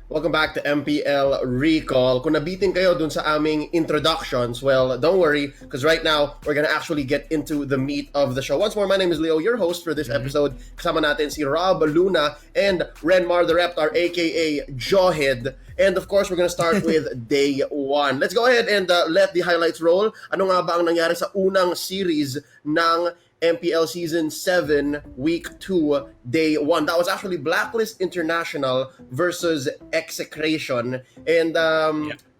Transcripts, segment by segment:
Welcome back to MPL Recall. Kung nabitin kayo dun sa aming introductions, well, don't worry, because right now, we're gonna actually get into the meat of the show. Once more, my name is Leo, your host for this episode. Kasama natin si Rob Luna and Renmar the Reptar, aka Jawhead. And of course, we're gonna start with day one. Let's go ahead and let the highlights roll. Ano nga ba ang nangyari sa unang series ng MPL Season 7, Week 2, Day 1. That was actually Blacklist International versus Execration. And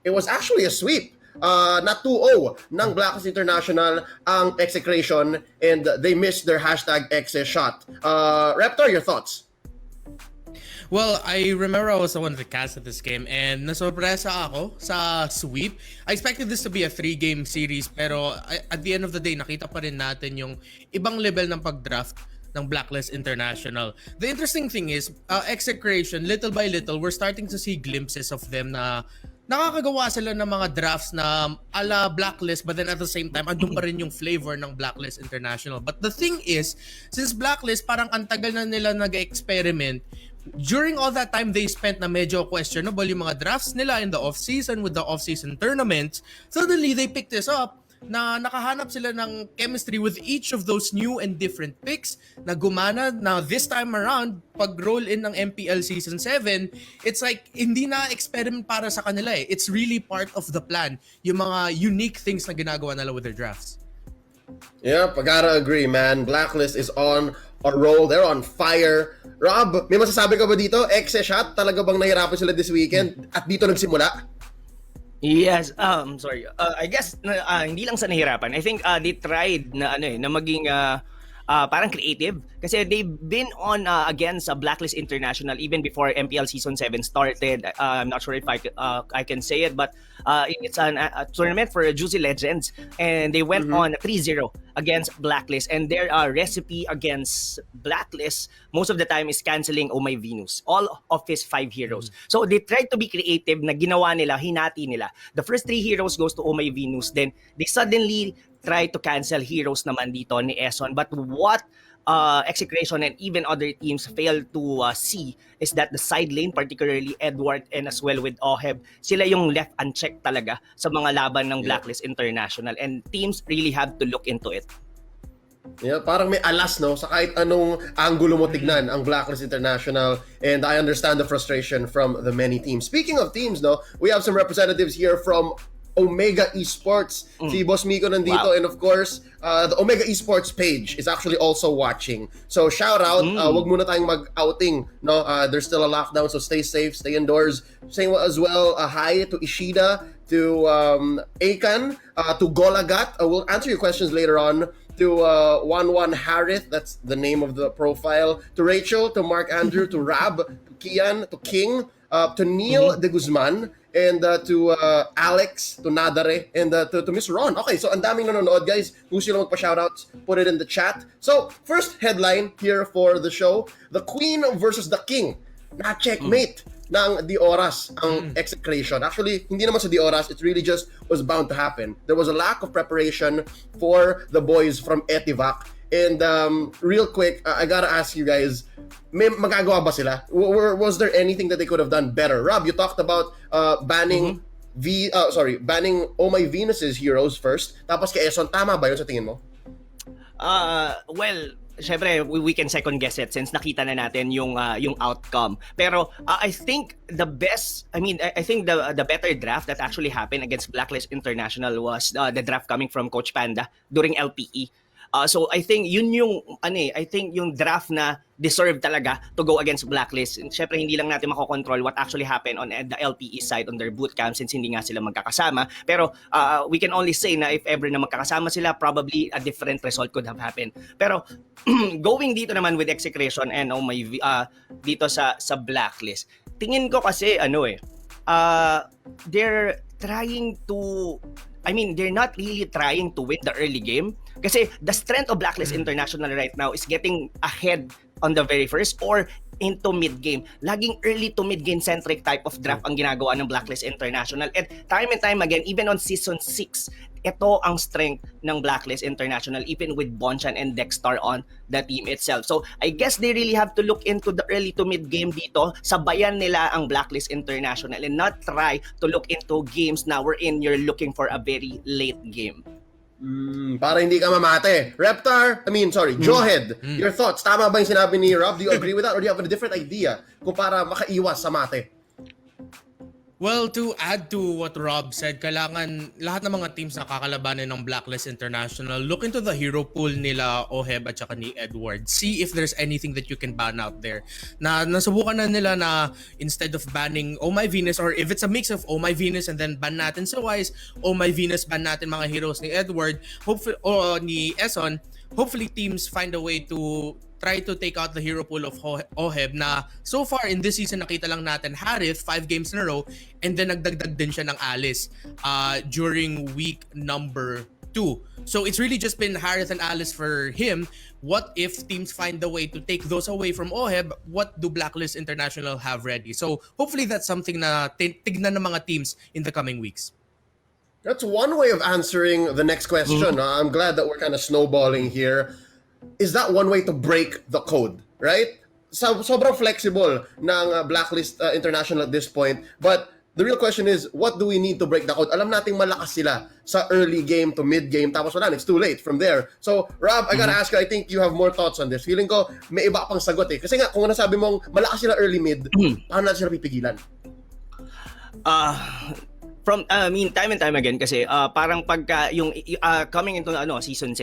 it was actually a sweep. Not 2-0 ng Blacklist International ang Execration, and they missed their hashtag Exe shot. Reptar, your thoughts? Well, I remember I was the one that cast at this game and nasorpresa ako sa sweep. I expected this to be a 3-game series pero at the end of the day, nakita pa rin natin yung ibang level ng pag-draft ng Blacklist International. The interesting thing is, Execration, little by little, we're starting to see glimpses of them na nakakagawa sila ng mga drafts na ala Blacklist, but then at the same time, andun pa rin yung flavor ng Blacklist International. But the thing is, since Blacklist, parang antagal na nila nag-experiment, during all that time they spent na medyo questionable yung mga drafts nila in the off-season with the off-season tournaments, suddenly they picked this up na nakahanap sila ng chemistry with each of those new and different picks na gumana na this time around pag roll in ng MPL Season 7, it's like hindi na experiment para sa kanila eh. It's really part of the plan, yung mga unique things na ginagawa nila with their drafts. Yep, I gotta agree, man. Blacklist is on a roll. They're on fire. Rob, may masasabi ka ba dito? Exe shot, talaga bang nahirapan sila this weekend? At dito nagsimula? Yes, sorry. I guess hindi lang sa nahirapan. I think they tried na na maging parang creative kasi they've been on against Blacklist International even before MPL Season 7 started. I'm not sure if I can say it, but it's a tournament for Juicy Legends, and they went on 3-0 against Blacklist, and their recipe against Blacklist most of the time is canceling Oh My Venus, all of his 5 heroes. So they tried to be creative na ginawa nila, hinati nila. The first 3 heroes goes to Oh My Venus, then they suddenly try to cancel heroes naman dito ni Eson. But what Execration and even other teams fail to see is that the side lane, particularly Edward and as well with Oheb, sila yung left unchecked talaga sa mga laban ng Blacklist International, and teams really have to look into it. Yeah, parang may alas, no? Sa kahit anong angulo mo tignan ang Blacklist International, and I understand the frustration from the many teams. Speaking of teams, no, we have some representatives here from Omega Esports. Si Boss Miko nandito, and of course, the Omega Esports page is actually also watching. So shout out, wag muna tayong mag-outing, no? There's still a lockdown, so stay safe, stay indoors. Saying as well, hi to Ishida, to Akan, to Golagat. We'll answer your questions later on. To 11 Harith, that's the name of the profile. To Rachel, to Mark Andrew, to Rab, to Kian, to King, to Neil de Guzman, and to Alex, to Nadare, and to Miss Ron. Okay, so ang daming nanonood, guys. Kung sino magpa-shoutouts, put it in the chat. So, first headline here for the show, the Queen versus the King. Na-checkmate ng Di Oras ang Execration. Actually, hindi naman sa Di Oras, it really just was bound to happen. There was a lack of preparation for the boys from Etivac. And real quick, I gotta ask you guys, may magagawa ba sila? Was there anything that they could have done better? Rob, you talked about banning banning Oh My Venus's heroes first. Tapos kay Eson, tama ba yun sa tingin mo? Well, syempre we can second guess it since nakita na natin yung outcome. Pero I think the better draft that actually happened against Blacklist International was the draft coming from Coach Panda during LPE. So I think yun yung draft na deserve talaga to go against Blacklist. And syempre hindi lang natin makokontrol what actually happened on the LPE side on their boot camp since hindi nga sila magkakasama. Pero we can only say na if ever na magkakasama sila, probably a different result could have happened. Pero going dito naman with Execration and dito sa Blacklist, tingin ko kasi they're trying to they're not really trying to win the early game kasi the strength of Blacklist International right now is getting ahead on the very first or into mid-game. Laging early to mid-game centric type of draft ang ginagawa ng Blacklist International. And time again, even on Season 6, ito ang strength ng Blacklist International even with Bonchan and Dexter on the team itself. So I guess they really have to look into the early to mid game dito. Sabayan nila ang Blacklist International and not try to look into games na wherein you're looking for a very late game. Para hindi ka mamate. Jawhead, your thoughts. Tama ba yung sinabi ni Rob? Do you agree with that? Or do you have a different idea kung para makaiwas sa mate? Well, to add to what Rob said, kailangan lahat ng mga teams na kakalabanin ng Blacklist International, look into the hero pool nila Oheb at saka ni Edward. See if there's anything that you can ban out there. Na nasubukan na nila na instead of banning Oh My Venus, or if it's a mix of Oh My Venus and then ban natin sa Wise, Oh My Venus ban natin mga heroes ni Edward, hopefully, o ni Eson, hopefully teams find a way to try to take out the hero pool of Oheb na so far in this season nakita lang natin Harith 5 games in a row and then nagdagdag din siya ng Alice during week number 2. So it's really just been Harith and Alice for him. What if teams find the way to take those away from Oheb? What do Blacklist International have ready? So hopefully that's something na tignan ng mga teams in the coming weeks. That's one way of answering the next question. I'm glad that we're kind of snowballing here. Is that one way to break the code, right? Sobrang flexible ng Blacklist International at this point. But the real question is, what do we need to break the code? Alam nating malakas sila sa early game to mid game. Tapos wala, it's too late from there. So, Rob, I gotta ask you, I think you have more thoughts on this. Feeling ko, may iba pang sagot eh. Kasi nga, kung nasabi mong malakas sila early mid, paano natin sila pipigilan? From time and time again kasi parang pagka yung coming into season 6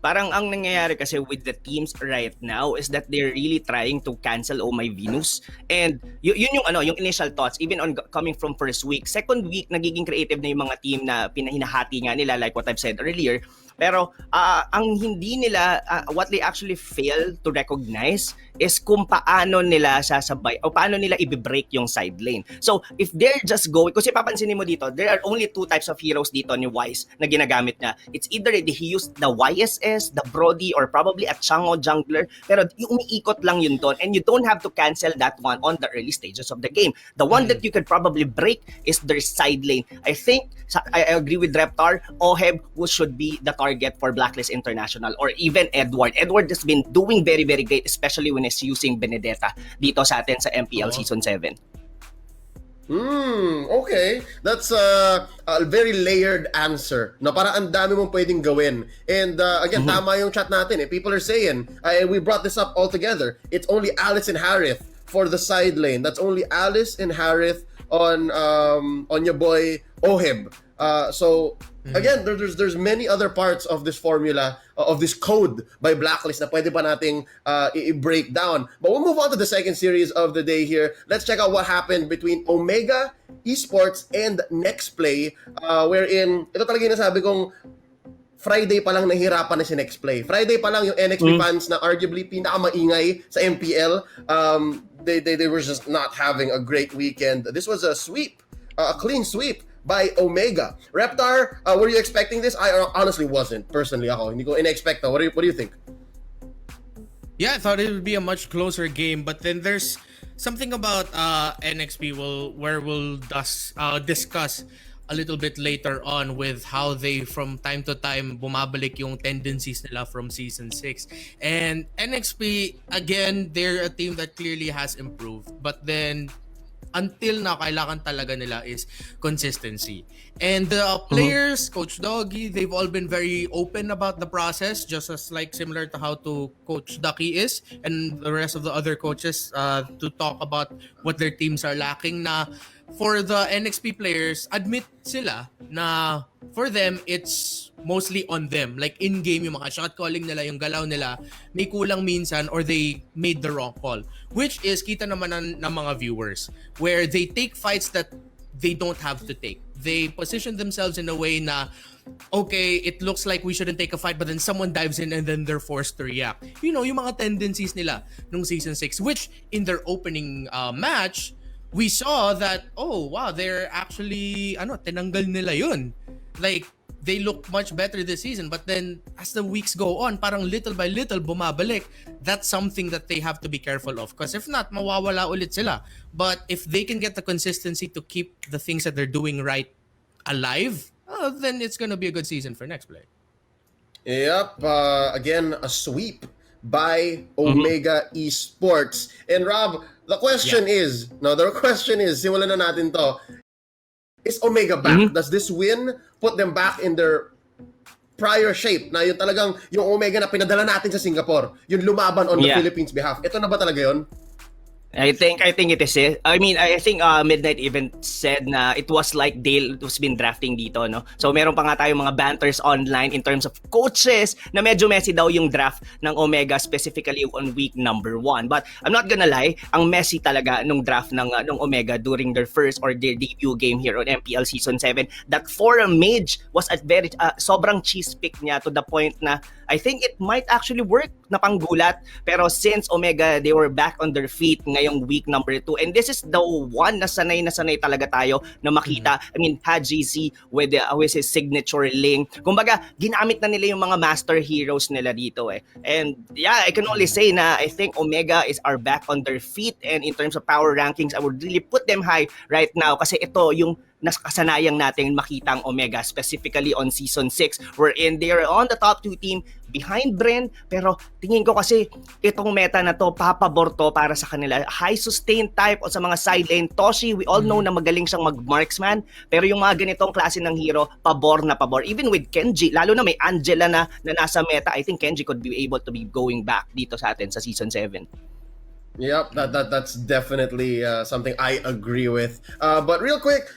parang ang nangyayari kasi with the teams right now is that they're really trying to cancel Oh My Venus, and yun yung initial thoughts even on coming from first week. Second week nagiging creative na yung mga team na pinahinahati nga nila like what I've said earlier. Pero ang hindi nila what they actually fail to recognize is kung paano nila sasabay o paano nila i-break yung side lane. So if they're just going, kasi papansinin mo dito, there are only 2 types of heroes dito ni Wise na ginagamit niya. It's either he used the YSS, the Brody, or probably a Chango jungler, pero umiikot lang yun doon, and you don't have to cancel that one on the early stages of the game. The one that you could probably break is their side lane. I think I agree with Reptar, Oheb who should be the target for Blacklist International, or even Edward. Edward has been doing very, very great, especially when he's using Benedetta dito sa atin sa MPL Season 7. Okay. That's a very layered answer. Na para ang dami mong pwedeng gawin. And again, tama yung chat natin eh. People are saying, we brought this up all together. It's only Alice and Harith for the side lane. That's only Alice and Harith on your boy Oheb. So again, there's many other parts of this formula, of this code by Blacklist na pwede pa nating i-break down. But we'll move on to the second series of the day here. Let's check out what happened between Omega Esports and Next Play, wherein ito talaga yung nasabi kong Friday pa lang nahirapan na si Next Play. Friday pa lang yung NXP fans na arguably pinakamaingay sa MPL, they were just not having a great weekend. This was a sweep, a clean sweep by Omega. Reptar, were you expecting this? I honestly wasn't. Personally, ako hindi ko in-expect. What do you think? Yeah, I thought it would be a much closer game, but then there's something about NXP where we'll discuss a little bit later on with how they from time to time bumabalik yung tendencies nila from season 6. And NXP, again, they're a team that clearly has improved, but then until now, kailangan talaga nila is consistency. And the players, Coach Doggy, they've all been very open about the process, just as like similar to how to Coach Ducky is, and the rest of the other coaches to talk about what their teams are lacking. Na for the NXP players, admit sila na for them, it's mostly on them. Like in-game, yung mga shot calling nila, yung galaw nila, may kulang minsan or they made the wrong call. Which is, kita naman ng mga viewers, where they take fights that they don't have to take. They position themselves in a way na, okay, it looks like we shouldn't take a fight, but then someone dives in and then they're forced to react. You know, yung mga tendencies nila nung Season 6, which in their opening match, we saw that, oh, wow, they're actually, tinanggal nila yun. Like, they look much better this season, but then as the weeks go on, parang little by little bumabalik. That's something that they have to be careful of, because if not, mawawala ulit sila. But if they can get the consistency to keep the things that they're doing right alive, then it's gonna be a good season for next play. Yep. Again, a sweep by Mm-hmm. Omega Esports. And Rob, the question is, simulan na natin to. Is Omega back? Mm-hmm. Does this win put them back in their prior shape? Na yung talagang, yung Omega na pinadala natin sa Singapore, yung lumaban on the Yeah. Philippines behalf. Ito na ba talaga yun? I think it is it. I mean, I think Midnight even said na it was like Dale was been drafting dito, no? So meron pa nga tayong mga banters online in terms of coaches na medyo messy daw yung draft ng Omega specifically on week number 1. But I'm not gonna lie, ang messy talaga nung draft ng Omega during their first or their debut game here on MPL Season 7. That for a mage was at very sobrang cheese pick niya to the point na I think it might actually work na panggulat. Pero since Omega, they were back on their feet ngayong week number 2. And this is the one na sanay talaga tayo na makita. I mean, Haji Z with his signature ling. Kumbaga, ginamit na nila yung mga master heroes nila dito eh. And yeah, I can only say na I think Omega are back on their feet. And in terms of power rankings, I would really put them high right now. Kasi ito yung kasanayang natin makita ang Omega specifically on Season 6 wherein they are on the top 2 team behind Bren, pero tingin ko kasi itong meta na to papabor to para sa kanila. High sustain type o sa mga side lane. Toshi, we all know na magaling siyang mag-marksman, pero yung mga ganitong klase ng hero, pabor na pabor. Even with Kenji, lalo na may Angela na nasa meta, I think Kenji could be able to be going back dito sa atin sa Season 7. Yep, that's definitely something I agree with. But real quick,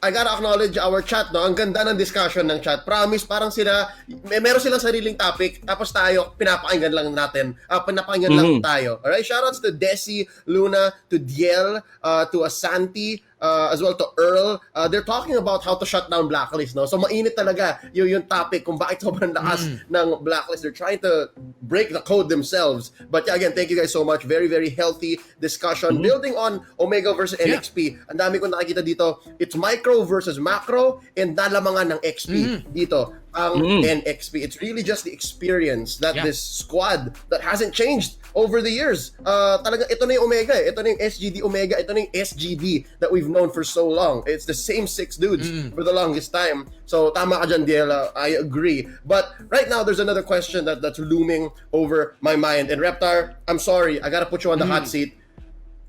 I gotta acknowledge our chat, no? Ang ganda ng discussion ng chat. Promise, parang sila, meron silang sariling topic, tapos tayo, pinapakinggan lang natin. Pinapakinggan lang tayo. Alright, shoutouts to Desi, Luna, to Diel, to Asanti, as well to Earl. They're talking about how to shut down Blacklist, no? So mainit talaga yung topic kung bakit sobrang lakas ng Blacklist. They're trying to break the code themselves. But yeah, again, thank you guys so much. Very, very healthy discussion. Building on Omega versus NXP. Ang dami kong nakikita dito. It's micro versus macro and nalamangan ng XP dito. Ang NXP. It's really just the experience that this squad that hasn't changed over the years. Talaga, ito na yung Omega eh. Ito na yung SGD Omega. Ito na yung SGD that we've known for so long. It's the same 6 dudes for the longest time. So, tama ka dyan, Diela. I agree. But right now, there's another question that's looming over my mind. And Reptar, I'm sorry. I gotta put you on the hot seat.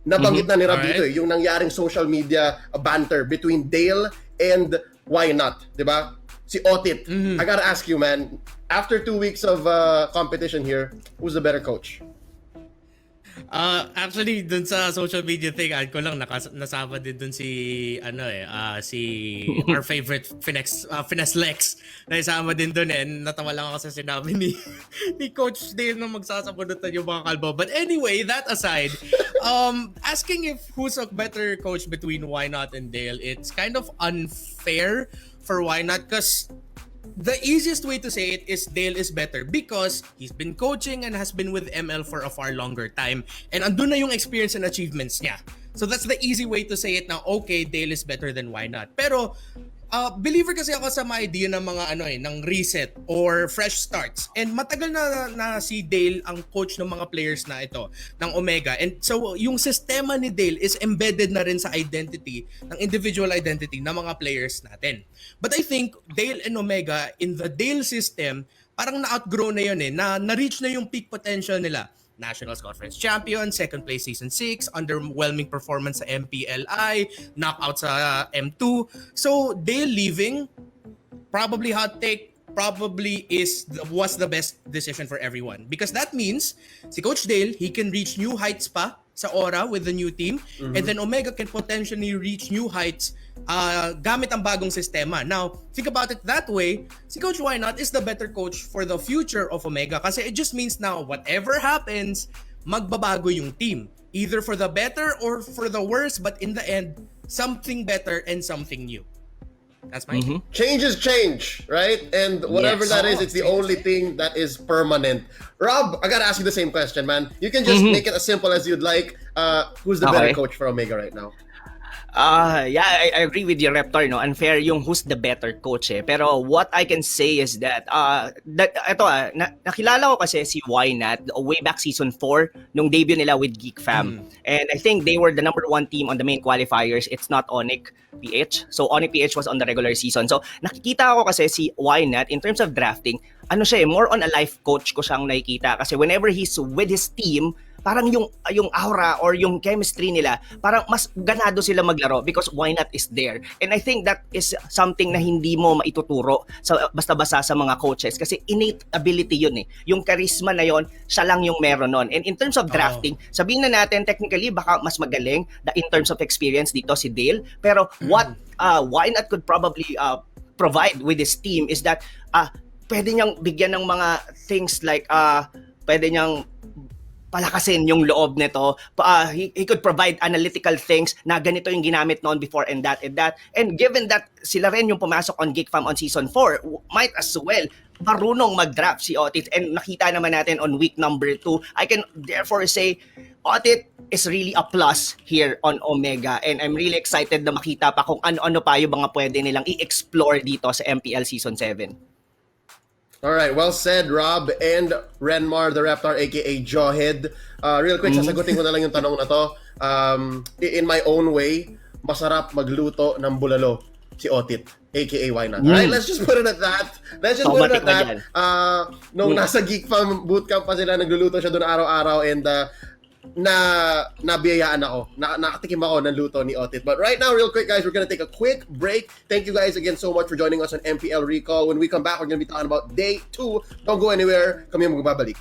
Nabanggit na ni Rob dito eh, yung nangyaring social media banter between Dale and Why Not. Diba? Si Otit. I gotta ask you, man. After 2 weeks of competition here, who's the better coach? Actually, dun sa social media thing, ad ko lang nasama din dun si si our favorite Finesse Lex na isama din dun and natawa lang ako sa sinabi ni Coach Dale na magsasabunutan yung mga kalbo. But anyway, that aside, asking if who's a better coach between Why Not and Dale, it's kind of unfair for Why Not because the easiest way to say it is Dale is better because he's been coaching and has been with ML for a far longer time and andun na yung experience and achievements niya. So that's the easy way to say it na okay, Dale is better than Why Not. Pero believer kasi ako sa mga idea ng mga ng reset or fresh starts. And matagal na si Dale ang coach ng mga players na ito ng Omega. And so yung sistema ni Dale is embedded na rin sa identity, ng individual identity ng mga players natin. But I think Dale and Omega in the Dale system, parang na-outgrow na yun na-reach na yung peak potential nila. Nationals Conference Champion, second place Season 6, underwhelming performance sa MPLI, knockout sa M2. So, Dale leaving, probably hot take, probably was the best decision for everyone. Because that means, si Coach Dale, he can reach new heights pa sa Aura with the new team, and then Omega can potentially reach new heights gamit ang bagong sistema. Now, think about it that way, si Coach Why Not is the better coach for the future of Omega kasi it just means now, whatever happens, magbabago yung team. Either for the better or for the worse, but in the end, something better and something new. That's my Change is change, right? And whatever that is, it's the only thing that is permanent. Rob, I gotta ask you the same question, man. You can just make it as simple as you'd like. Who's the better coach for Omega right now? Yeah, I agree with you, Reptar, no? Unfair yung who's the better coach eh. Pero what I can say is that, nakilala ko kasi si Ynat way back season 4 nung debut nila with Geek Fam. And I think they were the number 1 team on the main qualifiers. It's not Onic PH. So Onic PH was on the regular season. So nakikita ko kasi si Ynat in terms of drafting, ano siya eh, more on a life coach ko siyang nakikita. Kasi whenever he's with his team, parang yung aura or yung chemistry nila, parang mas ganado sila maglaro because why not is there. And I think that is something na hindi mo maituturo sa basta-basta sa mga coaches kasi innate ability yun eh. Yung charisma na yon, siya lang yung meron nun. And in terms of drafting, sabihin na natin technically baka mas magaling in terms of experience dito si Dale, pero what why not could probably provide with this team is that pwede niyang bigyan ng mga things like pwede niyang palakasin yung loob nito. He could provide analytical things na ganito yung ginamit noon before and that. And given that sila rin yung pumasok on Geek Fam on season 4, might as well marunong mag-draft si Otit. And nakita naman natin on week number 2, I can therefore say Otit is really a plus here on Omega. And I'm really excited na makita pa kung ano-ano pa yung mga pwede nilang i-explore dito sa MPL Season 7. All right, well said, Rob and Renmar, the Reptar, aka Jawhead. Real quick, sasagutin ko na lang yung tanong na to. In my own way, masarap magluto ng bulalo si Otit, aka Ynat. Alright, let's just put it at that. Nung nasa Geek Fam bootcamp pa sila, nagluluto siya doon araw-araw and nabiyayaan ako. Nakatikim ako ng luto ni Otit. But right now, real quick guys, we're gonna take a quick break. Thank you guys again so much for joining us on MPL Recall. When we come back, we're gonna be talking about day 2. Don't go anywhere. Kami ang magbabalik.